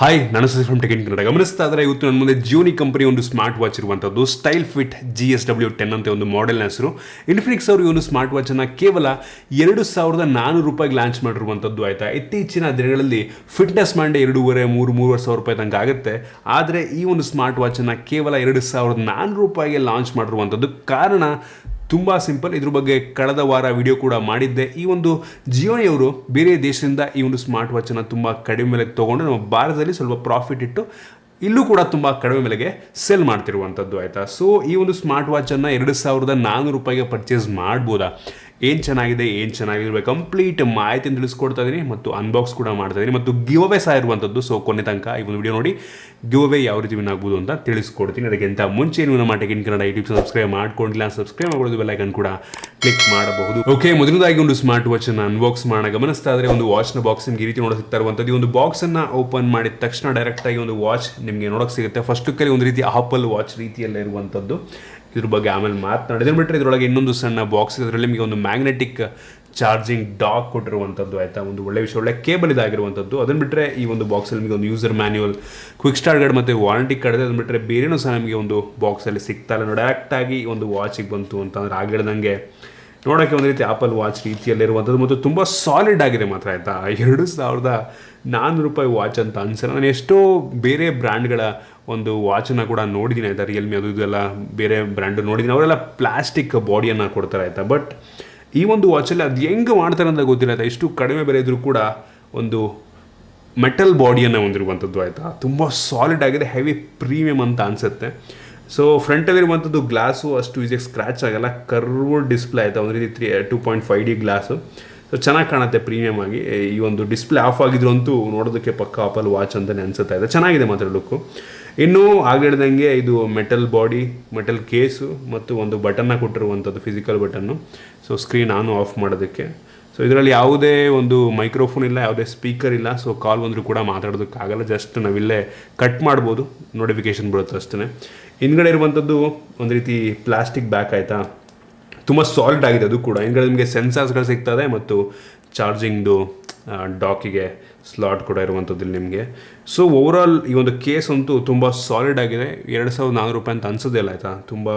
Hi, ನಾನು Suresh from tech in Kannada. ಗಮನಿಸ್ತಾ ಇದ್ದರೆ ಇವತ್ತು ನನ್ನ ಮುಂದೆ ಜಿಯೋನಿ ಕಂಪನಿ ಒಂದು ಸ್ಮಾರ್ಟ್ ವಾಚ್ ಇರುವಂಥದ್ದು ಸ್ಟೈಲ್ ಫಿಟ್ GSW10 ಅಂತ ಒಂದು ಮಾಡೆಲ್ನ ಹೆಸರು. ಇನ್ಫಿನಿಕ್ಸ್ ಅವರು ಈ ಒಂದು ಸ್ಮಾರ್ಟ್ ವಾಚನ್ನು ಕೇವಲ $2,400 ಲಾಂಚ್ ಮಾಡಿರುವಂಥದ್ದು. ಆಯಿತಾ, ಇತ್ತೀಚಿನ ದಿನಗಳಲ್ಲಿ ಫಿಟ್ನೆಸ್ ಮಾಡಿ $2,500-3,500 ತನಕ ಆಗುತ್ತೆ. ಆದರೆ ಈ ಒಂದು ಸ್ಮಾರ್ಟ್ ವಾಚನ್ನು ಕೇವಲ $2,400 ಲಾಂಚ್ ಮಾಡಿರುವಂಥದ್ದು. ಕಾರಣ ತುಂಬ ಸಿಂಪಲ್. ಇದ್ರ ಬಗ್ಗೆ ಕಳೆದ ವಾರ ವಿಡಿಯೋ ಕೂಡ ಮಾಡಿದ್ದೆ. ಈ ಒಂದು ಜಿಯೋನಿಯವರು ಬೇರೆ ದೇಶದಿಂದ ಈ ಒಂದು ಸ್ಮಾರ್ಟ್ ವಾಚನ್ನು ತುಂಬ ಕಡಿಮೆ ಬೆಲೆಗೆ ತೊಗೊಂಡು ನಮ್ಮ ಭಾರತದಲ್ಲಿ ಸ್ವಲ್ಪ ಪ್ರಾಫಿಟ್ ಇಟ್ಟು ಇಲ್ಲೂ ಕೂಡ ತುಂಬ ಕಡಿಮೆ ಬೆಲೆಗೆ ಸೆಲ್ ಮಾಡ್ತಿರುವಂಥದ್ದು. ಆಯಿತಾ, ಸೊ ಈ ಒಂದು ಸ್ಮಾರ್ಟ್ ವಾಚನ್ನು $2,400 ಪರ್ಚೇಸ್ ಮಾಡ್ಬೋದಾ, ಏನು ಚೆನ್ನಾಗಿರಬೇಕು ಕಂಪ್ಲೀಟ್ ಮಾಹಿತಿಯನ್ನು ತಿಳಿಸ್ಕೊಡ್ತಾ ಇದ್ದೀನಿ ಮತ್ತು ಅನ್ಬಾಕ್ಸ್ ಕೂಡ ಮಾಡ್ತಾ ಇದ್ದೀನಿ ಮತ್ತು ಗಿವ್ ಅವೇ ಸಹ ಇರುವಂಥದ್ದು. ಸೊ ಕೊನೆ ತನಕ ಈ ಒಂದು ವಿಡಿಯೋ ನೋಡಿ ಗಿವ್ ಅವೇ ಯಾವ ರೀತಿ ವಿನ್ ಆಗ್ಬೋದು ಅಂತ ತಿಳಿಸ್ಕೊಡ್ತೀನಿ. ಅದಕ್ಕಿಂತ ಮುಂಚೆ ನೀವು ನಮ್ಮ tech in Kannada YouTube subscribe ಮಾಡ್ಕೊಂಡಿಲ್ಲ, ಸಬ್ಸ್ಕ್ರೈಬ್ ಮಾಡೋದು ಬೆಲ್ ಐಕಾನ್ ಕೂಡ ಕ್ಲಿಕ್ ಮಾಡಬಹುದು. ಓಕೆ, ಮೊದಲದಾಗಿ ಒಂದು ಸ್ಮಾರ್ಟ್ ವಾಚನ್ನು ಅನ್ಬಾಕ್ಸ್ ಮಾಡೋಣ. ಗಮನಿಸ್ತಾ ಇದ್ರೆ ಒಂದು ವಾಚ್ನ ಬಾಕ್ಸ್ ನಿಮಗೆ ಈ ರೀತಿ ನೋಡೋಕೆ ಸಿಗ್ತಾ ಇರುವಂಥದ್ದು. ಈ ಒಂದು ಬಾಕ್ಸನ್ನು ಓಪನ್ ಮಾಡಿದ ತಕ್ಷಣ ಡೈರೆಕ್ಟಾಗಿ ಒಂದು ವಾಚ್ ನಿಮಗೆ ನೋಡೋಕೆ ಸಿಗುತ್ತೆ. ಫಸ್ಟ್ ಲುಕ್ಕಲ್ಲಿ ಒಂದು ರೀತಿ ಆಪಲ್ ವಾಚ್ ರೀತಿಯಲ್ಲೇ ಇರುವಂಥದ್ದು. ಇದ್ರ ಬಗ್ಗೆ ಆಮೇಲೆ ಮಾತನಾಡಿದ್ರೆ ಬಿಟ್ಟರೆ ಇದರೊಳಗೆ ಇನ್ನೊಂದು ಸಣ್ಣ ಬಾಕ್ಸ್ ಇದೆ. ಅದರಲ್ಲಿ ನಿಮಗೆ ಒಂದು ಮ್ಯಾಗ್ನೆಟಿಕ್ ಚಾರ್ಜಿಂಗ್ ಡಾಕ್ ಕೊಟ್ಟಿರುವಂಥದ್ದು. ಆಯಿತಾ, ಒಂದು ಒಳ್ಳೆ ವಿಷಯ, ಒಳ್ಳೆ ಕೇಬಲ್ ಇದಾಗಿರುವಂಥದ್ದು. ಅದನ್ನು ಬಿಟ್ಟರೆ ಈ ಒಂದು ಬಾಕ್ಸಲ್ಲಿ ನಿಮಗೆ ಒಂದು user manual, quick start guide ಮತ್ತು ವಾರಂಟಿ ಕಾರ್ಡ್ ಇದೆ. ಅದನ್ನು ಬಿಟ್ಟರೆ ಬೇರೆನೂ ಸಹ ನಮಗೆ ಒಂದು ಬಾಕ್ಸಲ್ಲಿ ಸಿಗ್ತಾ ಇಲ್ಲ. ಡೈರೆಕ್ಟಾಗಿ ಒಂದು ವಾಚಿಗೆ ಬಂತು ಅಂತಂದರೆ ಆಗಿಡ್ದಂಗೆ ನೋಡೋಕ್ಕೆ ಒಂದು ರೀತಿ ಆಪಲ್ ವಾಚ್ ರೀತಿಯಲ್ಲಿರುವಂಥದ್ದು ಮತ್ತು ತುಂಬ ಸಾಲಿಡ್ ಆಗಿದೆ ಮಾತ್ರ. ಆಯಿತಾ, $2,400 ವಾಚ್ ಅಂತ ಅನ್ಸಲ್ಲ. ನಾನು ಎಷ್ಟೋ ಬೇರೆ ಬ್ರ್ಯಾಂಡ್ಗಳ ಒಂದು ವಾಚನ್ನು ಕೂಡ ನೋಡಿದ್ದೀನಿ. ಆಯಿತಾ, ರಿಯಲ್ಮಿ ಅದು ಇದೆಲ್ಲ ಬೇರೆ ಬ್ರ್ಯಾಂಡು ನೋಡಿದ್ದೀನಿ. ಅವರೆಲ್ಲ ಪ್ಲಾಸ್ಟಿಕ್ ಬಾಡಿಯನ್ನು ಕೊಡ್ತಾರೆ. ಆಯಿತಾ, ಬಟ್ ಈ ಒಂದು ವಾಚಲ್ಲಿ ಅದು ಹೆಂಗೆ ಮಾಡ್ತಾರೆ ಅಂತ ಗೊತ್ತಿಲ್ಲ. ಆಯಿತಾ, ಇಷ್ಟು ಕಡಿಮೆ ಬೆಲೆ ಇದ್ರೂ ಕೂಡ ಒಂದು ಮೆಟಲ್ ಬಾಡಿಯನ್ನು ಹೊಂದಿರುವಂಥದ್ದು. ಆಯಿತಾ, ತುಂಬ ಸಾಲಿಡ್ ಆಗಿದೆ, ಹೆವಿ ಪ್ರೀಮಿಯಮ್ ಅಂತ ಅನಿಸುತ್ತೆ. ಸೊ ಫ್ರಂಟಲ್ಲಿರುವಂಥದ್ದು ಗ್ಲಾಸು ಅಷ್ಟು ಈಸಿಯಾಗಿ ಸ್ಕ್ರ್ಯಾಚ್ ಆಗಲ್ಲ. Curved display. ಆಯಿತಾ, ಒಂದು ರೀತಿ 2.5D ಗ್ಲಾಸು. ಸೊ ಚೆನ್ನಾಗಿ ಕಾಣುತ್ತೆ ಪ್ರೀಮಿಯಮ್ ಆಗಿ. ಈ ಒಂದು ಡಿಸ್ಪ್ಲೇ ಆಫ್ ಆಗಿದ್ರು ಅಂತೂ ನೋಡೋದಕ್ಕೆ ಪಕ್ಕ ಆಪಲ್ ವಾಚ್ ಅಂತಲೇ ಅನಿಸುತ್ತಾ ಇದೆ. ಚೆನ್ನಾಗಿದೆ ಮಾತ್ರ ಲುಕ್ಕು. ಇನ್ನೂ ಆಗಿಡ್ದಂಗೆ ಇದು ಮೆಟಲ್ ಬಾಡಿ, ಮೆಟಲ್ ಕೇಸು ಮತ್ತು ಒಂದು ಬಟನ್ನ ಕೊಟ್ಟಿರುವಂಥದ್ದು, ಫಿಸಿಕಲ್ ಬಟನ್ನು. ಸೊ ಸ್ಕ್ರೀನ್ ಆನ್ ಆಫ್ ಮಾಡೋದಕ್ಕೆ. ಸೊ ಇದರಲ್ಲಿ ಯಾವುದೇ ಒಂದು ಮೈಕ್ರೋಫೋನ್ ಇಲ್ಲ, ಯಾವುದೇ ಸ್ಪೀಕರ್ ಇಲ್ಲ. ಸೊ ಕಾಲ್ ಬಂದರೂ ಕೂಡ ಮಾತಾಡೋದಕ್ಕಾಗಲ್ಲ. ಜಸ್ಟ್ ನಾವಿಲ್ಲೇ ಕಟ್ ಮಾಡ್ಬೋದು, ನೋಟಿಫಿಕೇಷನ್ ಬರುತ್ತೆ ಅಷ್ಟೇ. ಹಿಂದ್ಗಡೆ ಇರುವಂಥದ್ದು ಒಂದು ರೀತಿ ಪ್ಲಾಸ್ಟಿಕ್ ಬ್ಯಾಕ್. ಆಯಿತಾ, ತುಂಬ ಸಾಲಿಡ್ ಆಗಿದೆ ಅದು ಕೂಡ. ಹಿಂದ್ಗಡೆ ನಿಮಗೆ ಸೆನ್ಸಾರ್ಸ್ಗಳು ಸಿಗ್ತದೆ ಮತ್ತು ಚಾರ್ಜಿಂಗ್ದು ಡಾಕಿಗೆ ಸ್ಲಾಟ್ ಕೂಡ ಇರುವಂಥದ್ದು ಇಲ್ಲಿ ನಿಮಗೆ. ಸೊ ಓವರಾಲ್ ಈ ಒಂದು ಕೇಸ್ ಅಂತೂ ತುಂಬ ಸಾಲಿಡ್ ಆಗಿದೆ. $2,400 ಅಂತ ಅನ್ಸೋದಿಲ್ಲ. ಆಯಿತಾ, ತುಂಬ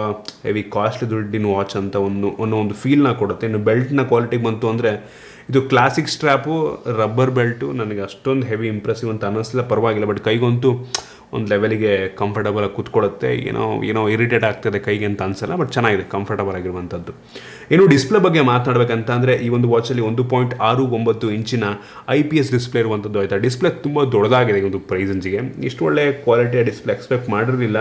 ಹೆವಿ ಕಾಸ್ಟ್ಲಿ ದುಡ್ಡಿನ ವಾಚ್ ಅಂತ ಒಂದು ಫೀಲ್ನ ಕೊಡುತ್ತೆ. ಇನ್ನು ಬೆಲ್ಟ್ನ ಕ್ವಾಲಿಟಿಗೆ ಬಂತು ಅಂದರೆ ಇದು ಕ್ಲಾಸಿಕ್ ಸ್ಟ್ರ್ಯಾಪು, ರಬ್ಬರ್ ಬೆಲ್ಟು. ನನಗೆ ಅಷ್ಟೊಂದು ಹೆವಿ ಇಂಪ್ರೆಸಿವ್ ಅಂತ ಅನ್ನಿಸ್ಲಿಲ್ಲ, ಪರವಾಗಿಲ್ಲ. ಬಟ್ ಕೈಗಂತೂ ಒಂದು ಲೆವೆಲಿಗೆ ಕಂಫರ್ಟಬಲ್ ಆಗಿ ಕೂತ್ಕೊಳ್ಳುತ್ತೆ. ಏನೋ ಇರಿಟೇಟ್ ಆಗ್ತದೆ ಕೈಗೆ ಅಂತ ಅನಿಸಲ್ಲ, ಬಟ್ ಚೆನ್ನಾಗಿದೆ, ಕಂಫರ್ಟಬಲ್ ಆಗಿರುವಂಥದ್ದು. ಇನ್ನು ಡಿಸ್ಪ್ಲೇ ಬಗ್ಗೆ ಮಾತನಾಡಬೇಕಂತ ಅಂದರೆ ಈ ಒಂದು ವಾಚಲ್ಲಿ 1.69 ಇಂಚಿನ IPS ಡಿಸ್ಪ್ಲೇ ಇರುವಂಥದ್ದು. ಆಯಿತಾ, ಡಿಸ್ಪ್ಲೇ ತುಂಬ ದೊಡ್ಡದಾಗಿದೆ ಈ ಒಂದು ಪ್ರೈಸಂಜಿಗೆ. ಇಷ್ಟು ಒಳ್ಳೆ ಕ್ವಾಲಿಟಿಯ ಡಿಸ್ಪ್ಲೇ ಎಕ್ಸ್ಪೆಕ್ಟ್ ಮಾಡಿರಲಿಲ್ಲ.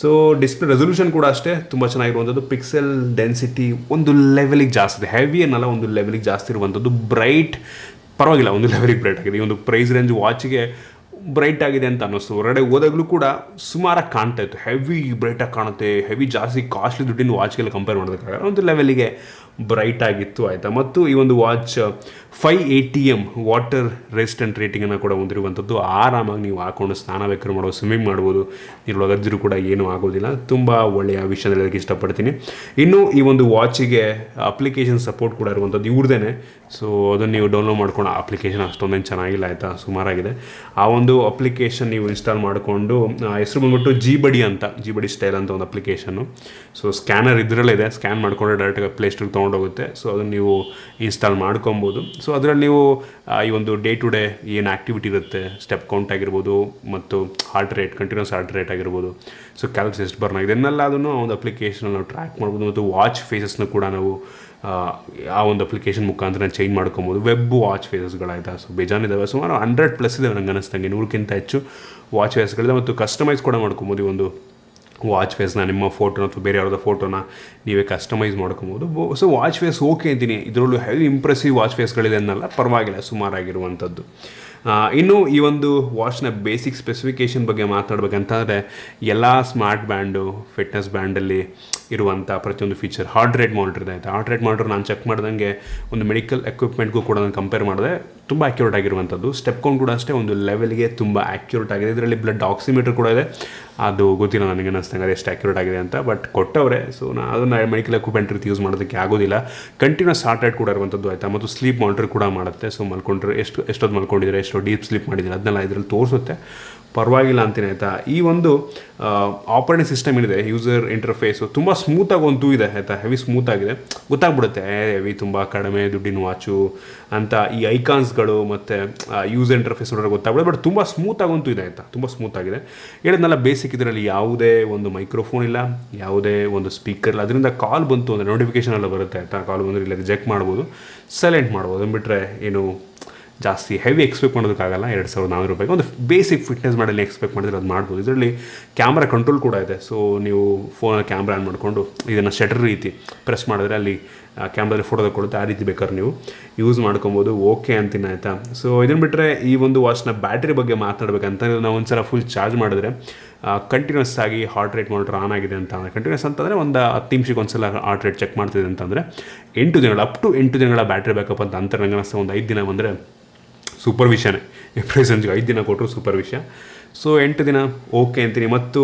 ಸೊ ಡಿಸ್ಪ್ಲೇ ರೆಸೊಲ್ಯೂಷನ್ ಕೂಡ ಅಷ್ಟೇ ತುಂಬ ಚೆನ್ನಾಗಿರುವಂಥದ್ದು. ಪಿಕ್ಸೆಲ್ ಡೆನ್ಸಿಟಿ ಒಂದು ಲೆವೆಲಿಗೆ ಜಾಸ್ತಿ ಇದೆ, ಹೆವಿ ಅನ್ನಲ್ಲ, ಒಂದು ಲೆವೆಲಿಗೆ ಜಾಸ್ತಿ ಇರುವಂಥದ್ದು. ಬ್ರೈಟ್ ಪರವಾಗಿಲ್ಲ, ಒಂದು ಲೆವೆಲಿಗೆ ಬ್ರೈಟ್ ಆಗಿದೆ. ಈ ಒಂದು ಪ್ರೈಸ್ ರೇಂಜ್ ವಾಚಿಗೆ ಬ್ರೈಟ್ ಆಗಿದೆ ಅಂತ ಅನ್ನಿಸ್ತು. ಹೊರಗಡೆ ಹೋದಾಗಲೂ ಕೂಡ ಸುಮಾರಾಗಿ ಕಾಣ್ತಾ ಇತ್ತು, ಹೆವಿ ಬ್ರೈಟಾಗಿ ಕಾಣುತ್ತೆ. ಹೆವಿ ಜಾಸ್ತಿ ಕಾಸ್ಟ್ಲಿ ದುಡ್ಡಿನ ವಾಚ್ಗೆಲ್ಲ ಕಂಪೇರ್ ಮಾಡೋದಕ್ಕಾಗಲ್ಲ, ಒಂದು ಲೆವೆಲಿಗೆ ಬ್ರೈಟ್ ಆಗಿತ್ತು. ಆಯಿತಾ, ಮತ್ತು ಈ ಒಂದು ವಾಚ್ 5 ATM ವಾಟರ್ ರೆಸಿಸ್ಟೆಂಟ್ ರೇಟಿಂಗನ್ನು ಕೂಡ ಹೊಂದಿರುವಂಥದ್ದು. ಆರಾಮಾಗಿ ನೀವು ಹಾಕೊಂಡು ಸ್ನಾನ ಬೇಕಾದ್ರೂ ಮಾಡ್ಬೋದು, ಸ್ವಿಮ್ಮಿಂಗ್ ಮಾಡ್ಬೋದು, ನೀರೊಳಗೆ ಅಜ್ಜರು ಕೂಡ ಏನೂ ಆಗೋದಿಲ್ಲ. ತುಂಬ ಒಳ್ಳೆಯ ವಿಷಯ ಹೇಳೋದಕ್ಕೆ ಇಷ್ಟಪಡ್ತೀನಿ. ಇನ್ನು ಈ ಒಂದು ವಾಚಿಗೆ ಅಪ್ಲಿಕೇಶನ್ ಸಪೋರ್ಟ್ ಕೂಡ ಇರುವಂಥದ್ದು ಇವ್ರದೇ. ಸೊ ಅದನ್ನು ನೀವು ಡೌನ್ಲೋಡ್ ಮಾಡ್ಕೊಂಡು ಅಪ್ಲಿಕೇಶನ್ ಅಷ್ಟೊಂದೇನು ಚೆನ್ನಾಗಿಲ್ಲ. ಆಯಿತಾ, ಸುಮಾರಾಗಿದೆ. ಆ ಒಂದು ಅಪ್ಲಿಕೇಶನ್ ನೀವು ಇನ್ಸ್ಟಾಲ್ ಮಾಡಿಕೊಂಡು, ಹೆಸರು ಬಂದ್ಬಿಟ್ಟು ಜಿ ಬಡಿ ಸ್ಟೈಲ್ ಅಂತ ಒಂದು ಅಪ್ಲಿಕೇಶನ್ನು. ಸೊ ಸ್ಕ್ಯಾನರ್ ಇದರಲ್ಲೇ ಇದೆ, ಸ್ಕ್ಯಾನ್ ಮಾಡಿಕೊಂಡ್ರೆ ಡೈರೆಕ್ಟಾಗಿ ಪ್ಲೇಸ್ಟೋರ್ಗೆ ತೊಗೊಂಡೋಗುತ್ತೆ. ಸೊ ಅದನ್ನು ನೀವು ಇನ್ಸ್ಟಾಲ್ ಮಾಡ್ಕೊಬೋದು. ಸೊ ಅದರಲ್ಲಿ ನೀವು ಈ ಒಂದು ಡೇ ಟು ಡೇ ಏನು ಆ್ಯಕ್ಟಿವಿಟಿ ಇರುತ್ತೆ, ಸ್ಟೆಪ್ ಕೌಂಟ್ ಆಗಿರ್ಬೋದು ಮತ್ತು heart rate, continuous heart rate ಆಗಿರ್ಬೋದು, ಸೊ ಕ್ಯಾಲರೀಸ್ ಎಷ್ಟು ಬರ್ನ್ ಆಗಿದೆ ಇದನ್ನೆಲ್ಲ ಅದನ್ನು ಒಂದು ಅಪ್ಲಿಕೇಶನಲ್ಲಿ ನಾವು ಟ್ರ್ಯಾಕ್ ಮಾಡ್ಬೋದು. ಮತ್ತು ವಾಚ್ ಫೇಸಸ್ನ ಕೂಡ ನಾವು ಆ ಒಂದು ಅಪ್ಲಿಕೇಶನ್ ಮುಖಾಂತರ ಚೇಂಜ್ ಮಾಡ್ಕೊಬೋದು. ವೆಬ್ ವಾಚ್ ಫೇಸಸ್ಗಳಾಯಿತಾ, ಸೊ ಬೇಜಾನಿದ್ದಾವೆ, ಸುಮಾರು 100+ ಇದ್ದಾವೆ ನಂಗೆ ಅನ್ನಿಸ್ದಂಗೆ, 100ಕ್ಕಿಂತ ಹೆಚ್ಚು ವಾಚ್ ಫೇಸ್ಗಳಿದೆ. ಮತ್ತು ಕಸ್ಟಮೈಸ್ ಕೂಡ ಮಾಡ್ಕೊಬೋದು. ಈ ಒಂದು ವಾಚ್ ಫೇಸ್ನ ನಿಮ್ಮ ಫೋಟೋನ ಅಥವಾ ಬೇರೆ ಯಾವ್ದು ಫೋಟೋನ ನೀವೇ ಕಸ್ಟಮೈಸ್ ಮಾಡ್ಕೊಬೋದು. ಸೊ ವಾಚ್ ಫೇಸ್ ಓಕೆ ಅಂತೀನಿ. ಇದರಲ್ಲೂ ಹೆವಿ ಇಂಪ್ರೆಸಿವ್ ವಾಚ್ ಫೇಸ್ಗಳಿದೆ ಅನ್ನಲ್ಲ, ಪರವಾಗಿಲ್ಲ, ಸುಮಾರಾಗಿರುವಂಥದ್ದು. ಇನ್ನು ಈ ಒಂದು ವಾಚ್ನ ಬೇಸಿಕ್ ಸ್ಪೆಸಿಫಿಕೇಷನ್ ಬಗ್ಗೆ ಮಾತಾಡಬೇಕಂತಂದರೆ ಎಲ್ಲ ಸ್ಮಾರ್ಟ್ ಬ್ಯಾಂಡು, ಫಿಟ್ನೆಸ್ ಬ್ಯಾಂಡಲ್ಲಿ ಇರುವಂಥ ಪ್ರತಿಯೊಂದು ಫೀಚರ್. ಹಾರ್ಟ್ ರೇಟ್ ಮಾನಿಟರ್ ಇದೆ ಆಯಿತಾ. ಹಾರ್ಟ್ ರೇಟ್ ಮಾನಿಟರ್ ನಾನು ಚೆಕ್ ಮಾಡ್ದಂಗೆ ಒಂದು ಮೆಡಿಕಲ್ ಎಕ್ವಿಪ್ಮೆಂಟ್ಗೂ ಕೂಡ ನಾನು ಕಂಪೇರ್ ಮಾಡಿದೆ ತುಂಬ ಆ್ಯಕ್ಯುರೇಟ್ ಆಗಿರುವಂಥದ್ದು. ಸ್ಟೆಪ್ ಕೌಂಟ್ ಕೂಡ ಅಷ್ಟೇ ಒಂದು ಲೆವೆಲ್ಗೆ ತುಂಬ ಆ್ಯಕ್ಯುರೇಟ್ ಆಗಿದೆ. ಇದರಲ್ಲಿ ಬ್ಲಡ್ ಆಕ್ಸಿಮೀಟರ್ ಕೂಡ ಇದೆ. ಅದು ಗೊತ್ತಿಲ್ಲ ನನಗೆ ಅನ್ನಿಸ್ತಂಗೆ ಅದು ಎಷ್ಟು ಆ್ಯಕ್ಯುರೇಟ್ ಆಗಿದೆ ಅಂತ, ಬಟ್ ಕೊಟ್ಟವ್ರೆ. ಸೊ ನಾನು ಅದನ್ನು ಮೆಡಿಕಲ್ ಎಕ್ವಿಪ್ಮೆಂಟ್ ರೀತಿ ಯೂಸ್ ಮಾಡೋದಕ್ಕೆ ಆಗೋದಿಲ್ಲ. ಕಂಟಿನ್ಯೂಸ್ ಹಾರ್ಟ್ ರೇಟ್ ಕೂಡ ಇರುವಂಥದ್ದು ಆಯಿತಾ. ಮತ್ತು ಸ್ಲೀಪ್ ಮಾನಿಟರ್ ಕೂಡ ಮಾಡುತ್ತೆ. ಸೊ ಮಲ್ಕೊಂಡ್ರೆ ಎಷ್ಟೊತ್ತು ಮಲ್ಕೊಂಡಿದ್ರೆ, ಎಷ್ಟು ಡೀಪ್ ಸ್ಲೀಪ್ ಮಾಡಿದ್ದೀರಾ ಅದನ್ನೆಲ್ಲ ಇದರಲ್ಲಿ ತೋರಿಸುತ್ತೆ. ಪರವಾಗಿಲ್ಲ ಅಂತೀನಿ ಆಯಿತಾ. ಈ ಒಂದು ಆಪರೇಟಿಂಗ್ ಸಿಸ್ಟಮ್ ಏನಿದೆ, ಯೂಸರ್ ಇಂಟರ್ಫೇಸು ತುಂಬ ಸ್ಮೂತಾಗಿ ಅಂತೂ ಇದೆ ಆಯಿತಾ. ಹೆವಿ ಸ್ಮೂತಾಗಿದೆ, ಗೊತ್ತಾಗ್ಬಿಡುತ್ತೆ ಹೆವಿ ತುಂಬ ಕಡಿಮೆ ದುಡ್ಡಿನ ವಾಚು ಅಂತ. ಈ ಐಕಾನ್ಸ್ಗಳು ಮತ್ತು ಯೂಸರ್ ಇಂಟರ್ಫೇಸ್ ನೋಡಿದ್ರೆ ಗೊತ್ತಾಗ್ಬಿಡುತ್ತೆ. ಬಟ್ ತುಂಬ ಸ್ಮೂತಾಗಂತೂ ಇದೆ ಆಯಿತಾ, ತುಂಬ ಸ್ಮೂತಾಗಿದೆ. ಹೇಳಿದ್ನಲ್ಲ ಬೇಸಿಕ್ ಇದರಲ್ಲಿ ಯಾವುದೇ ಒಂದು ಮೈಕ್ರೋಫೋನ್ ಇಲ್ಲ, ಯಾವುದೇ ಒಂದು ಸ್ಪೀಕರ್ ಇಲ್ಲ. ಅದರಿಂದ ಕಾಲ್ ಬಂತು ಅಂದರೆ ನೋಟಿಫಿಕೇಷನ್ ಎಲ್ಲ ಬರುತ್ತೆ ಆಯಿತಾ. ಕಾಲ್ ಬಂದರೆ ಇಲ್ಲ ರಿಜೆಕ್ಟ್ ಮಾಡ್ಬೋದು, ಸೈಲೆಂಟ್ ಮಾಡ್ಬೋದು. ಅಂದ್ಬಿಟ್ರೆ ಏನು ಜಾಸ್ತಿ ಹೆವಿ ಎಕ್ಸ್ಪೆಕ್ಟ್ ಮಾಡೋದಕ್ಕಾಗಲ್ಲ. 2400 ರೂಪಾಯಿಗೆ ಒಂದು ಬೇಸಿಕ್ ಫಿಟ್ನೆಸ್ ಮಾಡಲ್ಲಿ ಎಕ್ಸ್ಪೆಕ್ಟ್ ಮಾಡಿದ್ರೆ ಅದು ಮಾಡ್ಬೋದು. ಇದರಲ್ಲಿ ಕ್ಯಾಮ್ರಾ ಕಂಟ್ರೋಲ್ ಕೂಡ ಇದೆ. ಸೊ ನೀವು ಫೋನಲ್ಲಿ ಕ್ಯಾಮ್ರಾ ಆನ್ ಮಾಡಿಕೊಂಡು ಇದನ್ನು ಶಟರ್ ರೀತಿ ಪ್ರೆಸ್ ಮಾಡಿದ್ರೆ ಅಲ್ಲಿ ಕ್ಯಾಮ್ರಾದಲ್ಲಿ ಫೋಟೋ ತಗೊಳುತ್ತೆ. ಆ ರೀತಿ ಬೇಕಾದ್ರೆ ನೀವು ಯೂಸ್ ಮಾಡ್ಕೊಬೋದು. ಓಕೆ ಅಂತೀನಿ ಆಯಿತಾ. ಸೊ ಇದನ್ನು ಬಿಟ್ಟರೆ ಈ ಒಂದು ವಾಚ್ನ ಬ್ಯಾಟ್ರಿ ಬಗ್ಗೆ ಮಾತನಾಡಬೇಕಂತ ನಾವು ಒಂದು ಸಲ ಫುಲ್ ಚಾರ್ಜ್ ಮಾಡಿದ್ರೆ ಕಂಟಿನ್ಯೂಸ್ ಆಗಿ ಹಾರ್ಟ್ ರೇಟ್ ಮಾನಿಟರ್ ಆನ್ ಆಗಿದೆ ಅಂತ ಅಂದರೆ, ಕಂಟಿನ್ಯೂಸ್ ಅಂತಂದರೆ ಒಂದು 10 ನಿಮಿಷಕ್ಕೆ ಒಂದು ಸಲ ಹಾರ್ಟ್ ರೇಟ್ ಚೆಕ್ ಮಾಡ್ತಿದೆ ಅಂತಂದರೆ 8 ದಿನಗಳ ಅಪ್ ಟು 8 ದಿನಗಳ ಬ್ಯಾಟ್ರಿ ಬ್ಯಾಕಪ್ ಅಂತ ಅಂತಾರೆ. ನಂಗೆ ಅನಿಸ್ತಾ ಒಂದು 5 ದಿನ ಬಂದರೆ ಸೂಪರ್ ವಿಷಯನೇ. ಪ್ರೆಸೆನ್ಸ್ಗೆ 5 ದಿನ ಕೊಟ್ಟರು ಸೂಪರ್ ವಿಷಯ. ಸೊ 8 ದಿನ ಓಕೆ ಅಂತೀನಿ. ಮತ್ತು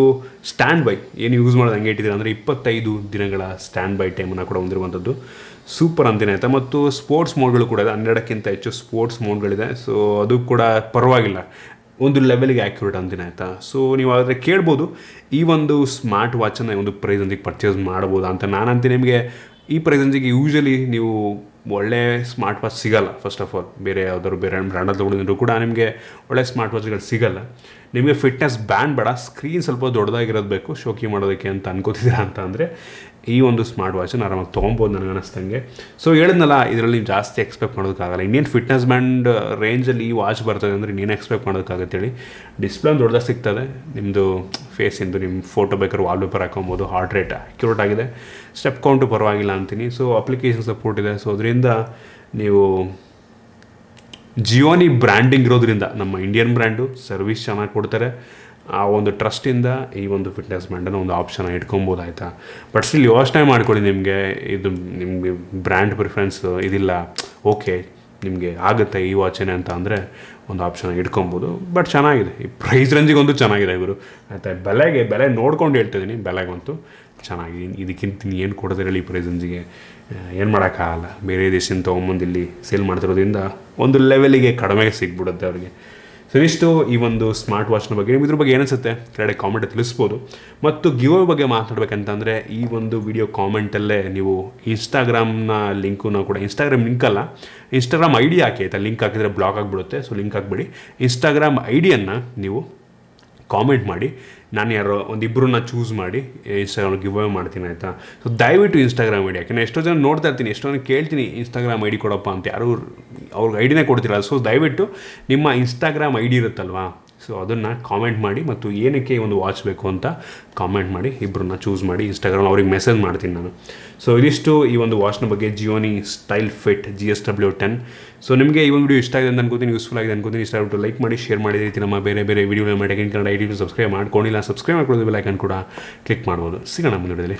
ಸ್ಟ್ಯಾಂಡ್ ಬೈ ಏನು ಯೂಸ್ ಮಾಡೋದು ಹಂಗೆ ಇಟ್ಟಿದ್ದೀರ ಅಂದರೆ 25 ದಿನಗಳ ಸ್ಟ್ಯಾಂಡ್ ಬೈ ಟೈಮನ್ನು ಕೂಡ ಹೊಂದಿರುವಂಥದ್ದು. ಸೂಪರ್ ಅಂತೀನಿ ಆಯಿತಾ. ಮತ್ತು ಸ್ಪೋರ್ಟ್ಸ್ ಮೋಡ್ಗಳು ಕೂಡ ಇದೆ, 12ಕ್ಕಿಂತ ಹೆಚ್ಚು ಸ್ಪೋರ್ಟ್ಸ್ ಮೋಡ್ಗಳಿದೆ. ಸೊ ಅದು ಕೂಡ ಪರವಾಗಿಲ್ಲ, ಒಂದು ಲೆವೆಲ್ಗೆ ಆ್ಯಕ್ಯುರೇಟ್ ಅಂತೀನಿ ಆಯಿತಾ. ಸೊ ನೀವು ಆದರೆ ಕೇಳ್ಬೋದು ಈ ಒಂದು ಸ್ಮಾರ್ಟ್ ವಾಚನ್ನು ಒಂದು ಪ್ರೈಸೊಂದಿಗೆ ಪರ್ಚೇಸ್ ಮಾಡ್ಬೋದಾ ಅಂತ. ನಾನು ಅಂತೀನಿ ನಿಮಗೆ ಈ ಪ್ರೈಸೊಂದಿಗೆ ಯೂಶ್ವಲಿ ನೀವು ಒಳ್ಳೆ ಸ್ಮಾರ್ಟ್ ವಾಚ್ ಸಿಗೋಲ್ಲ. ಫಸ್ಟ್ ಆಫ್ ಆಲ್ ಬೇರೆ ಯಾವ್ದಾದ್ರು ಬೇರೆ ಬ್ರ್ಯಾಂಡಲ್ಲಿ ತೊಗೊಂಡಿದ್ರು ಕೂಡ ನಿಮಗೆ ಒಳ್ಳೆ ಸ್ಮಾರ್ಟ್ ವಾಚ್ಗಳು ಸಿಗೋಲ್ಲ. ನಿಮಗೆ ಫಿಟ್ನೆಸ್ ಬ್ಯಾಂಡ್ ಬೇಡ, ಸ್ಕ್ರೀನ್ ಸ್ವಲ್ಪ ದೊಡ್ಡದಾಗಿರೋದು ಬೇಕು ಶೋಕಿ ಮಾಡೋದಕ್ಕೆ ಅಂತ ಅನ್ಕೋತಿದ್ದೀರಾ ಅಂತ ಅಂದರೆ ಈ ಒಂದು ಸ್ಮಾರ್ಟ್ ವಾಚನ್ನು ಆರಾಮಾಗಿ ತೊಗೊಬೋದು ನನಗೆ ಅನ್ನಿಸ್ತಂಗೆ. ಸೊ ಹೇಳಿದ್ನಲ್ಲ, ಇದರಲ್ಲಿ ನೀವು ಜಾಸ್ತಿ ಎಕ್ಸ್ಪೆಕ್ಟ್ ಮಾಡೋದಕ್ಕಾಗಲ್ಲ. ಇನ್ನೇನು ಫಿಟ್ನೆಸ್ ಬ್ಯಾಂಡ್ ರೇಂಜಲ್ಲಿ ಈ ವಾಚ್ ಬರ್ತದೆ ಅಂದರೆ ಇನ್ನೇನು ಎಕ್ಸ್ಪೆಕ್ಟ್ ಮಾಡೋದಕ್ಕಾಗತ್ತೆ ಹೇಳಿ. ಡಿಸ್ಪ್ಲೇ ಒಂದು ದೊಡ್ಡದಾಗಿ ಸಿಗ್ತದೆ, ನಿಮ್ಮದು ಫೇಸಿಂದು ನಿಮ್ಮ ಫೋಟೋ ಬೇಕಾದ್ರೆ ವಾಲ್ಪೇಪರ್ ಹಾಕೊಬೋದು. ಹಾರ್ಟ್ ರೇಟ್ ಅಕ್ಯುರೇಟ್ ಆಗಿದೆ, ಸ್ಟೆಪ್ ಕೌಂಟು ಪರವಾಗಿಲ್ಲ ಅಂತೀನಿ. ಸೊ ಅಪ್ಲಿಕೇಶನ್ ಸಪೋರ್ಟ್ ಇದೆ. ಸೊ ಅದರಿಂದ ನೀವು ಜಿಯೋನಿ ಬ್ರ್ಯಾಂಡಿಂಗ್ ಇರೋದ್ರಿಂದ, ನಮ್ಮ ಇಂಡಿಯನ್ ಬ್ರ್ಯಾಂಡು, ಸರ್ವಿಸ್ ಚೆನ್ನಾಗಿ ಕೊಡ್ತಾರೆ, ಆ ಒಂದು ಟ್ರಸ್ಟಿಂದ ಈ ಒಂದು ಫಿಟ್ನೆಸ್ ಬ್ಯಾಂಡನ್ನು ಒಂದು ಆಪ್ಷನ್ ಇಟ್ಕೊಬೋದು ಆಯಿತಾ. ಬಟ್ ಸ್ಟಿಲ್ ಯೋಚನೆ ಮಾಡ್ಕೊಳ್ಳಿ, ನಿಮಗೆ ಬ್ರ್ಯಾಂಡ್ ಪ್ರಿಫರೆನ್ಸ್ ಇದಿಲ್ಲ, ಓಕೆ ನಿಮಗೆ ಆಗುತ್ತೆ ಈ ವಾಚೇನೆ ಅಂತ ಅಂದರೆ ಒಂದು ಆಪ್ಷನ್ ಇಟ್ಕೊಬೋದು. ಬಟ್ ಚೆನ್ನಾಗಿದೆ, ಈ ಪ್ರೈಸ್ ರೇಂಜಿಗೆ ಒಂದು ಚೆನ್ನಾಗಿದೆ ಇವರು ಆಯಿತಾ. ಬೆಲೆ ನೋಡ್ಕೊಂಡು ಹೇಳ್ತಿದ್ದೀನಿ, ಬೆಲೆಗಂತೂ ಚೆನ್ನಾಗಿದೆ. ಇದಕ್ಕಿಂತ ಏನು ಕೊಡೋದಿರಲಿ ಈ ಪ್ರೈಸ್ ರೇಂಜಿಗೆ ಏನು ಮಾಡೋಕ್ಕಾಗಲ್ಲ. ಬೇರೆ ದೇಶದಿಂದ ತೊಗೊಂಬಂದು ಇಲ್ಲಿ ಸೇಲ್ ಮಾಡ್ತಿರೋದ್ರಿಂದ ಒಂದು ಲೆವೆಲಿಗೆ ಕಡಿಮೆಗೆ ಸಿಗ್ಬಿಡುತ್ತೆ ಅವ್ರಿಗೆ. ಸೊ ಇಷ್ಟು ಈ ಒಂದು ಸ್ಮಾರ್ಟ್ ವಾಚ್ನ ಬಗ್ಗೆ. ನೀವು ಇದ್ರ ಬಗ್ಗೆ ಏನಿಸುತ್ತೆ ಕೆಳಗಡೆ ಕಾಮೆಂಟ್ ತಿಳಿಸ್ಬೋದು. ಮತ್ತು ಗಿವ್ ಬಗ್ಗೆ ಮಾತಾಡಬೇಕಂತಂದರೆ ಈ ಒಂದು ವಿಡಿಯೋ ಕಾಮೆಂಟಲ್ಲೇ ನೀವು ಇನ್ಸ್ಟಾಗ್ರಾಮ್ನ ಲಿಂಕು ಕೂಡ, ಇನ್ಸ್ಟಾಗ್ರಾಮ್ ಲಿಂಕ್ ಅಲ್ಲ, ಇನ್ಸ್ಟಾಗ್ರಾಮ್ ಐ ಡಿ ಹಾಕಿ ಆಯಿತಾ. ಲಿಂಕ್ ಹಾಕಿದರೆ ಬ್ಲಾಕ್ ಆಗಿಬಿಡುತ್ತೆ. ಸೊ ಲಿಂಕ್ ಹಾಕ್ಬೇಡಿ, ಇನ್ಸ್ಟಾಗ್ರಾಮ್ ಐ ಡಿಯನ್ನು ನೀವು ಕಾಮೆಂಟ್ ಮಾಡಿ. ನಾನು ಯಾರೋ ಒಂದಿಬ್ಬರನ್ನ ಚೂಸ್ ಮಾಡಿ ಇನ್ಸ್ಟಾಗ್ರಾಮ್ ಗಿವ್ ಅವೇ ಮಾಡ್ತೀನಿ ಆಯಿತಾ. ಸೊ ದಯವಿಟ್ಟು ಇನ್ಸ್ಟಾಗ್ರಾಮ್ ಐ ಡಿ, ಯಾಕೆಂದರೆ ಎಷ್ಟೋ ಜನ ನೋಡ್ತಾ ಇರ್ತೀನಿ, ಎಷ್ಟೋ ಜನ ಕೇಳ್ತೀನಿ ಇನ್ಸ್ಟಾಗ್ರಾಮ್ ಐ ಡಿ ಕೊಡಪ್ಪ ಅಂತ, ಯಾರು ಅವ್ರಿಗೆ ಐ ಡಿನೇ ಕೊಡ್ತಿರಲ್ಲ. ಸೊ ದಯವಿಟ್ಟು ನಿಮ್ಮ ಇನ್ಸ್ಟಾಗ್ರಾಮ್ ಐ ಡಿ ಇರುತ್ತಲ್ವಾ, ಸೊ ಅದನ್ನು ಕಾಮೆಂಟ್ ಮಾಡಿ ಮತ್ತು ಏನಕ್ಕೆ ಒಂದು ವಾಚ್ ಬೇಕು ಅಂತ ಕಾಮೆಂಟ್ ಮಾಡಿ ಇಬ್ಬರನ್ನ ಚೂಸ್ ಮಾಡಿ ಇನ್ಸ್ಟಾಗ್ರಾಮ್ ಅವ್ರಿಗೆ ಮೆಸೇಜ್ ಮಾಡ್ತೀನಿ ನಾನು. ಸೊ ಇದಿಷ್ಟು ಈ ಒಂದು ವಾಚ್ನ ಬಗ್ಗೆ, Gionee style fit GSW10. So ನಿಮಗೆ ಈ ಒಂದು ವಿಡಿಯೋ ಇಷ್ಟ ಆಗಿದೆ ಅಂತ ಅನ್ಕೋತೀನಿ, ಯೂಸ್ಫುಲ್ ಆಗಿದೆ ಅನ್ಕೋತೀನಿ. ಇಷ್ಟ ಆಗ್ಬಿಟ್ಟು ಲೈಕ್ ಮಾಡಿ, ಶೇರ್ ಮಾಡಿ. ರೀತಿ ನಮ್ಮ ಬೇರೆ ವಿಡಿಯೋನ ಮಾಡಿ ಕನ್ನಡ ಐ ಡಿ ಸಬ್ಸ್ಕ್ರೈಬ್ ಮಾಡ್ಕೊಂಡಿಲ್ಲ, ಸಬ್ಸ್ಕ್ರೈಬ್ ಮಾಡ್ಕೊಳ್ಳೋದು, ಬೆಲ್ ಐಕಾನ್ ಕೂಡ ಕ್ಲಿಕ್ ಮಾಡ್ಬೋದು. ಸಿಗೋಣ ಮುಂದೆ.